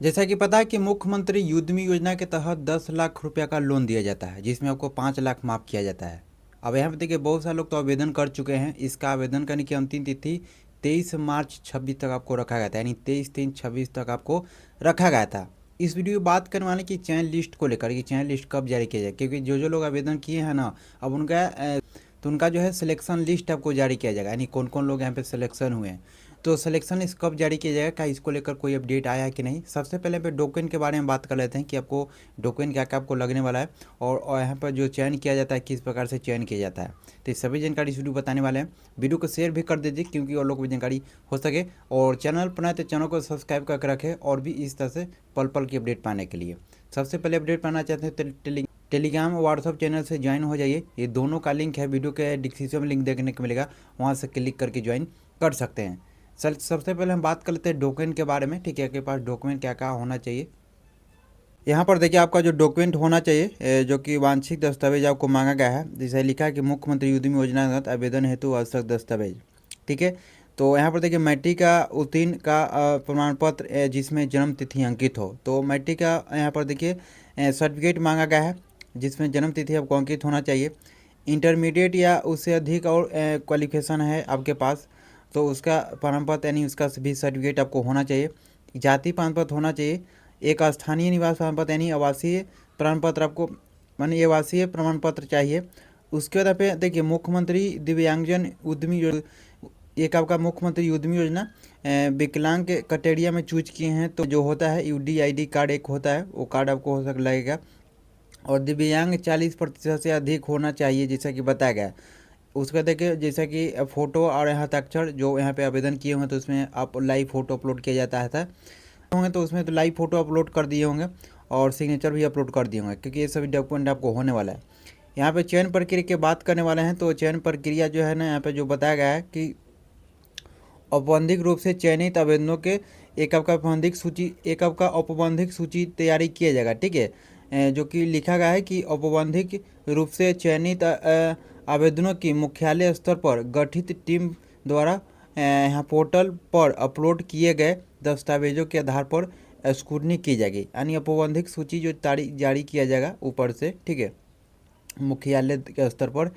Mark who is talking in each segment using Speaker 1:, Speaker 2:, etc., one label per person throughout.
Speaker 1: जैसा कि पता है कि मुख्यमंत्री उद्यमी योजना के तहत 10 लाख रुपया का लोन दिया जाता है, जिसमें आपको 5 लाख माफ़ किया जाता है। अब यहाँ पे देखिए बहुत सारे लोग तो आवेदन कर चुके हैं। इसका आवेदन करने की अंतिम तिथि 23 मार्च 26 तक आपको रखा गया था, यानी 23/3/26 तक आपको रखा गया था। इस वीडियो में बात करने वाले की चयन लिस्ट को लेकर कि चयन लिस्ट कब जारी किया जाए, क्योंकि जो जो लोग आवेदन किए हैं ना, अब उनका जो है सिलेक्शन लिस्ट आपको जारी किया जाएगा, यानी कौन कौन लोग यहाँ पे सिलेक्शन हुए हैं। तो सिलेक्शन लिस्ट कब जारी किया जाएगा, क्या इसको लेकर कोई अपडेट आया है कि नहीं। सबसे पहले पे डॉक्यूमेंट के बारे में बात कर लेते हैं कि आपको डॉक्यूमेंट क्या क्या आपको लगने वाला है, और यहाँ पर जो चयन किया जाता है किस प्रकार से चयन किया जाता है। तो ये सभी जानकारी इस वीडियो बताने वाले हैं। वीडियो को शेयर भी कर दीजिए क्योंकि और लोग को भी जानकारी हो सके, और चैनल पर नए तो चैनल को सब्सक्राइब करके रखें, और भी इस तरह से पल पल की अपडेट पाने के लिए। सबसे पहले अपडेट पाना चाहते हैं तो टेलीग्राम और व्हाट्सअप चैनल से ज्वाइन हो जाइए। ये दोनों का लिंक है, वीडियो के डिस्क्रिप्शन में लिंक देखने को मिलेगा, वहाँ से क्लिक करके ज्वाइन कर सकते हैं। सबसे पहले हम बात कर लेते हैं डॉक्यूमेंट के बारे में। ठीक है, आपके पास डॉक्यूमेंट क्या क्या होना चाहिए। यहाँ पर देखिए आपका जो डॉक्यूमेंट होना चाहिए, जो कि वांछित दस्तावेज आपको मांगा गया है, जैसे लिखा है कि मुख्यमंत्री उद्यमी योजना के तहत आवेदन हेतु आवश्यक दस्तावेज। ठीक है, तो यहाँ पर देखिए मैट्रिक का उत्तीर्ण का प्रमाण पत्र जिसमें जन्म तिथि अंकित हो। तो मैट्रिक का यहाँ पर देखिए सर्टिफिकेट मांगा गया है जिसमें जन्म तिथि आपको अंकित होना चाहिए। इंटरमीडिएट या उससे अधिक और क्वालिफिकेशन है आपके पास, तो उसका प्रमाण पत्र यानी उसका भी सर्टिफिकेट आपको होना चाहिए। जाति प्रमाण पत्र होना चाहिए। एक स्थानीय निवास प्रमाण पत्र यानी आवासीय प्रमाण पत्र आपको, मानी आवासीय प्रमाण पत्र चाहिए। उसके बाद पे देखिए मुख्यमंत्री दिव्यांगजन उद्यमी एक आपका मुख्यमंत्री उद्यमी योजना विकलांग कैटेगरी में चूज किए हैं, तो जो होता है UDID कार्ड एक होता है, वो कार्ड आपको हो सक लगेगा। और दिव्यांग 40% से अधिक होना चाहिए जैसा कि बताया गया। उसका देखिए जैसा कि फ़ोटो और यहाँ हस्ताक्षर जो यहाँ पे आवेदन किए होंगे तो उसमें आप लाइव फ़ोटो अपलोड किया जाता था होंगे, तो उसमें तो लाइव फ़ोटो अपलोड कर दिए होंगे और सिग्नेचर भी अपलोड कर दिए होंगे, क्योंकि ये सभी डॉक्यूमेंट आपको होने वाला है। यहाँ पे चयन प्रक्रिया की बात करने वाले हैं, तो चयन प्रक्रिया जो है ना, यहाँ पे जो बताया गया है कि औपबंधिक रूप से चयनित आवेदनों के एक आपका औपबंधिक सूची तैयारी किया जाएगा। ठीक है, जो कि लिखा गया है कि औपबंधिक रूप से चयनित आवेदनों की मुख्यालय स्तर पर गठित टीम द्वारा यहाँ पोर्टल पर अपलोड किए गए दस्तावेजों के आधार पर स्क्रूटनी की जाएगी, यानी औपबंधिक सूची जो जारी किया जाएगा ऊपर से। ठीक है, मुख्यालय के स्तर पर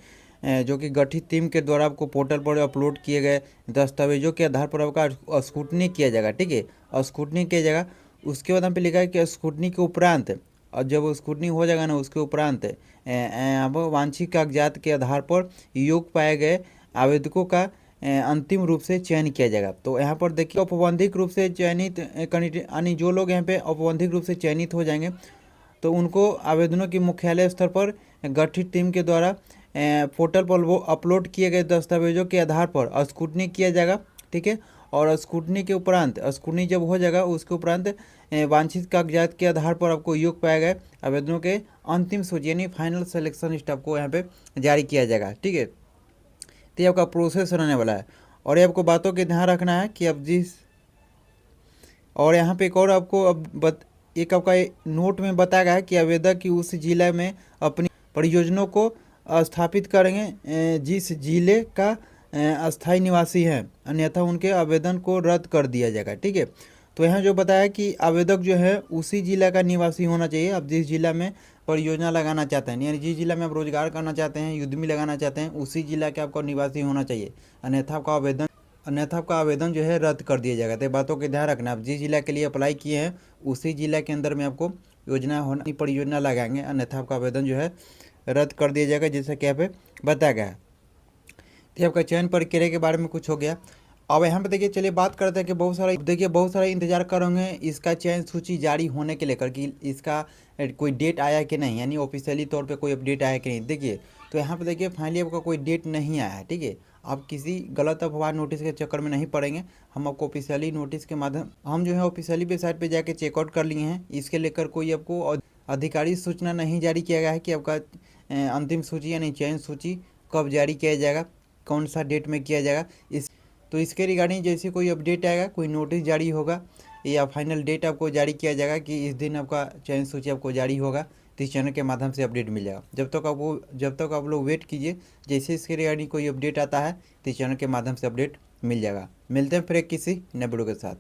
Speaker 1: जो कि गठित टीम के द्वारा आपको पोर्टल पर अपलोड किए गए दस्तावेजों के आधार पर आपका स्क्रूटनी किया जाएगा। ठीक है, स्क्रूटनी किया जाएगा। उसके बाद यहाँ पे लिखा है कि स्क्रूटनी के उपरांत, और जब स्क्रूटनी हो जाएगा ना, उसके उपरांत अब वांछित कागजात के आधार पर योग्य पाए गए आवेदकों का अंतिम रूप से चयन किया जाएगा। तो यहाँ पर देखिए औपबंधिक रूप से चयनित यानी जो लोग यहाँ पे औपबंधिक रूप से चयनित हो जाएंगे तो उनको आवेदनों की मुख्यालय स्तर पर गठित टीम के द्वारा पोर्टल पर वो अपलोड किए गए दस्तावेजों के आधार पर स्क्रूटनी किया जाएगा। ठीक है, और स्क्रूटनी के उपरांत, स्क्रूटनी जब हो जाएगा उसके उपरांत वांछित कागजात के आधार पर आपको योग्य पाए गए आवेदनों के अंतिम सूची यानी फाइनल सिलेक्शन लिस्ट आपको यहाँ पे जारी किया जाएगा। ठीक है, तो ये आपका प्रोसेस रहने वाला है। और ये आपको बातों के ध्यान रखना है कि अब और यहाँ पे एक और आपको एक आपका नोट में बताया गया है कि आवेदक की उस जिले में अपनी परियोजनाओं को स्थापित करेंगे जिस जिले का अस्थायी निवासी है, अन्यथा उनके आवेदन को रद्द कर दिया जाएगा। ठीक है, तो यहाँ जो बताया कि आवेदक जो है उसी जिला का निवासी होना चाहिए। अब जिस जिला में परियोजना लगाना चाहते हैं, यानी जिस जिला में आप रोजगार करना चाहते हैं, उद्यमी लगाना चाहते हैं, उसी जिला के आपका निवासी होना चाहिए, अन्यथा आपका आवेदन जो है रद्द कर दिया जाएगा। तो बातों का ध्यान रखना, आप जिस जिला के लिए अप्लाई किए हैं उसी जिला के अंदर में आपको परियोजना लगाएंगे, अन्यथा आपका आवेदन जो है रद्द कर दिया जाएगा, जैसा कि यहाँ पे बताया गया है। तो आपका चयन प्रक्रिया के बारे में कुछ हो गया। अब यहाँ पे देखिए चलिए बात करते हैं कि बहुत सारा इंतजार कर होंगे इसका चयन सूची जारी होने के लेकर, कि इसका कोई डेट आया कि नहीं, यानी ऑफिशियली तौर पे कोई अपडेट आया कि नहीं। देखिए तो यहाँ पे देखिए फाइनली आपका कोई डेट नहीं आया है। ठीक है, आप किसी गलत अफवाह नोटिस के चक्कर में नहीं पड़ेंगे। हम आपको ऑफिशियली नोटिस के माध्यम हम जो है ऑफिशियली वेबसाइट पे जाके चेकआउट कर लिए हैं। इसके लेकर कोई आपको आधिकारिक सूचना नहीं जारी किया गया है कि आपका अंतिम सूची यानी चयन सूची कब जारी किया जाएगा, कौन सा डेट में किया जाएगा। तो इसके रिगार्डिंग जैसे कोई अपडेट आएगा, कोई नोटिस जारी होगा या फाइनल डेट आपको जारी किया जाएगा कि इस दिन आपका चयन सूची आपको जारी होगा, तो इस चैनल के माध्यम से अपडेट मिल जाएगा। जब तक आप लोग वेट कीजिए, जैसे इसके रिगार्डिंग कोई अपडेट आता है तो इस चैनल के माध्यम से अपडेट मिल जाएगा। मिलते हैं फिर एक किसी नए वीडियो के साथ।